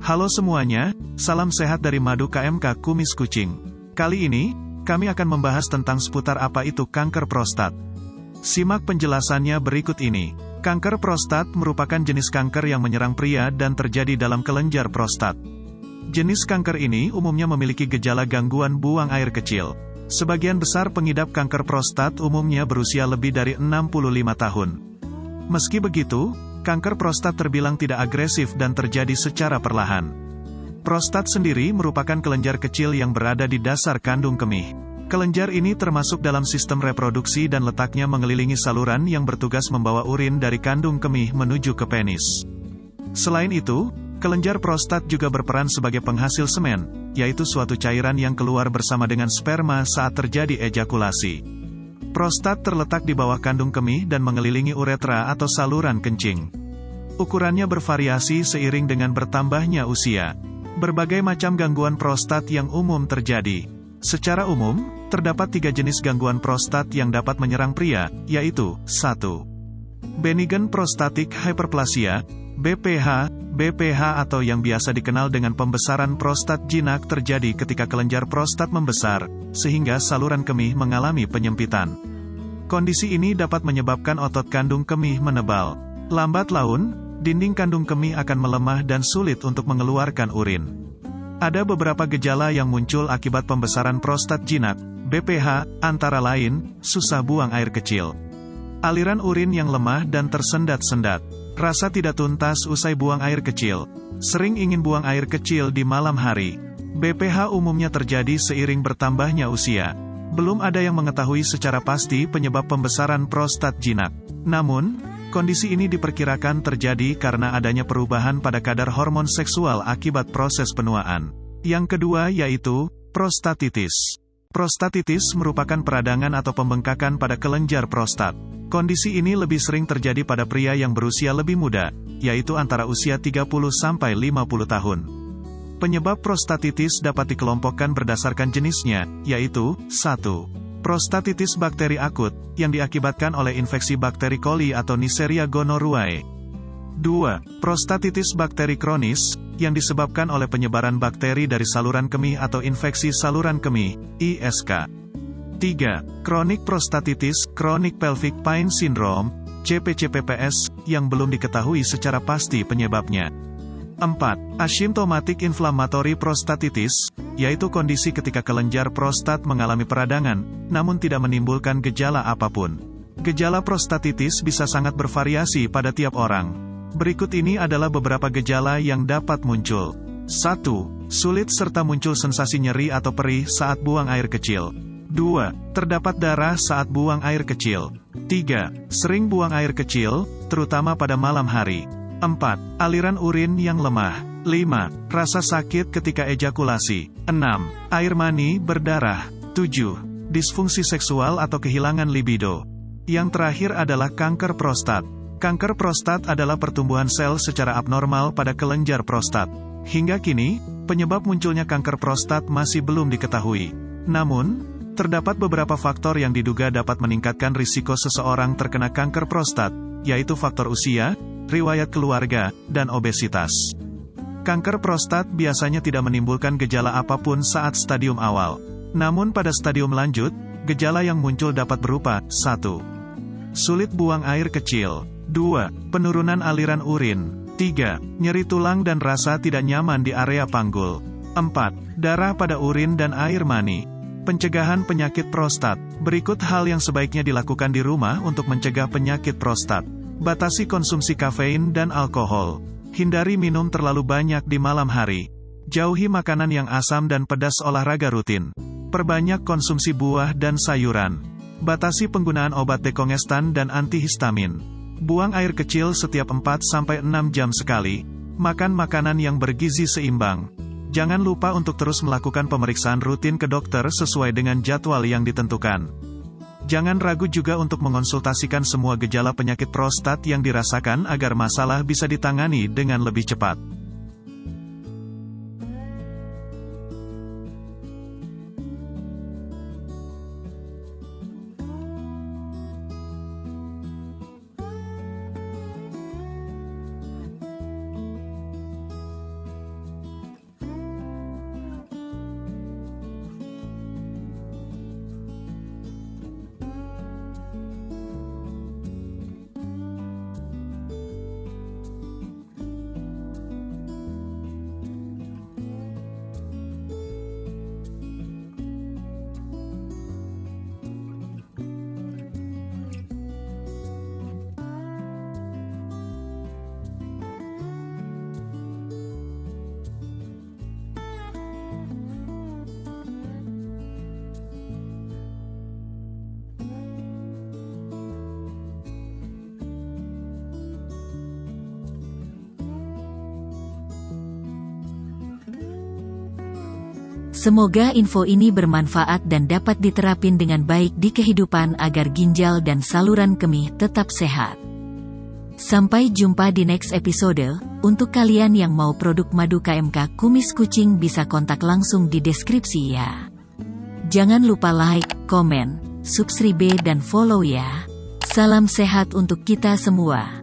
Halo semuanya, salam sehat dari Madu KMK Kumis Kucing. Kali ini, kami akan membahas tentang seputar apa itu kanker prostat. Simak penjelasannya berikut ini. Kanker prostat merupakan jenis kanker yang menyerang pria dan terjadi dalam kelenjar prostat. Jenis kanker ini umumnya memiliki gejala gangguan buang air kecil. Sebagian besar pengidap kanker prostat umumnya berusia lebih dari 65 tahun. Meski begitu, kanker prostat terbilang tidak agresif dan terjadi secara perlahan. Prostat sendiri merupakan kelenjar kecil yang berada di dasar kandung kemih. Kelenjar ini termasuk dalam sistem reproduksi dan letaknya mengelilingi saluran yang bertugas membawa urin dari kandung kemih menuju ke penis. Selain itu, kelenjar prostat juga berperan sebagai penghasil semen, yaitu suatu cairan yang keluar bersama dengan sperma saat terjadi ejakulasi. Prostat terletak di bawah kandung kemih dan mengelilingi uretra atau saluran kencing. Ukurannya bervariasi seiring dengan bertambahnya usia. Berbagai macam gangguan prostat yang umum terjadi. Secara umum, terdapat 3 jenis gangguan prostat yang dapat menyerang pria, yaitu 1. Benign prostatic hyperplasia, BPH. BPH atau yang biasa dikenal dengan pembesaran prostat jinak terjadi ketika kelenjar prostat membesar, sehingga saluran kemih mengalami penyempitan. Kondisi ini dapat menyebabkan otot kandung kemih menebal. Lambat laun, dinding kandung kemih akan melemah dan sulit untuk mengeluarkan urin. Ada beberapa gejala yang muncul akibat pembesaran prostat jinak, BPH, antara lain, susah buang air kecil, aliran urin yang lemah dan tersendat-sendat, rasa tidak tuntas usai buang air kecil, sering ingin buang air kecil di malam hari. BPH umumnya terjadi seiring bertambahnya usia. Belum ada yang mengetahui secara pasti penyebab pembesaran prostat jinak. Namun, kondisi ini diperkirakan terjadi karena adanya perubahan pada kadar hormon seksual akibat proses penuaan. Yang kedua yaitu, prostatitis. Prostatitis merupakan peradangan atau pembengkakan pada kelenjar prostat. Kondisi ini lebih sering terjadi pada pria yang berusia lebih muda, yaitu antara usia 30-50 tahun. Penyebab prostatitis dapat dikelompokkan berdasarkan jenisnya, yaitu 1. Prostatitis bakteri akut, yang diakibatkan oleh infeksi bakteri coli atau Neisseria gonorrhoeae. 2. Prostatitis bakteri kronis, yang disebabkan oleh penyebaran bakteri dari saluran kemih atau infeksi saluran kemih, ISK. 3. Chronic prostatitis, chronic pelvic pain syndrome, CPCPPS, yang belum diketahui secara pasti penyebabnya. 4. Asymptomatic inflammatory prostatitis, yaitu kondisi ketika kelenjar prostat mengalami peradangan, namun tidak menimbulkan gejala apapun. Gejala prostatitis bisa sangat bervariasi pada tiap orang. Berikut ini adalah beberapa gejala yang dapat muncul. 1. Sulit serta muncul sensasi nyeri atau perih saat buang air kecil. 2. Terdapat darah saat buang air kecil. 3. Sering buang air kecil, terutama pada malam hari. 4. Aliran urin yang lemah. 5. Rasa sakit ketika ejakulasi. 6. Air mani berdarah. 7. Disfungsi seksual atau kehilangan libido. Yang terakhir adalah kanker prostat. Kanker prostat adalah pertumbuhan sel secara abnormal pada kelenjar prostat. Hingga kini, penyebab munculnya kanker prostat masih belum diketahui. Namun, terdapat beberapa faktor yang diduga dapat meningkatkan risiko seseorang terkena kanker prostat, yaitu faktor usia, riwayat keluarga, dan obesitas. Kanker prostat biasanya tidak menimbulkan gejala apapun saat stadium awal. Namun pada stadium lanjut, gejala yang muncul dapat berupa 1. Sulit buang air kecil. 2. Penurunan aliran urin. 3. Nyeri tulang dan rasa tidak nyaman di area panggul. 4. Darah pada urin dan air mani. Pencegahan penyakit prostat. Berikut hal yang sebaiknya dilakukan di rumah untuk mencegah penyakit prostat. Batasi konsumsi kafein dan alkohol. Hindari minum terlalu banyak di malam hari. Jauhi makanan yang asam dan pedas, olahraga rutin. Perbanyak konsumsi buah dan sayuran. Batasi penggunaan obat dekongestan dan antihistamin. Buang air kecil setiap 4-6 jam sekali. Makan makanan yang bergizi seimbang. Jangan lupa untuk terus melakukan pemeriksaan rutin ke dokter sesuai dengan jadwal yang ditentukan. Jangan ragu juga untuk mengonsultasikan semua gejala penyakit prostat yang dirasakan agar masalah bisa ditangani dengan lebih cepat. Semoga info ini bermanfaat dan dapat diterapin dengan baik di kehidupan agar ginjal dan saluran kemih tetap sehat. Sampai jumpa di next episode. Untuk kalian yang mau produk madu KMK Kumis Kucing bisa kontak langsung di deskripsi ya. Jangan lupa like, komen, subscribe dan follow ya. Salam sehat untuk kita semua.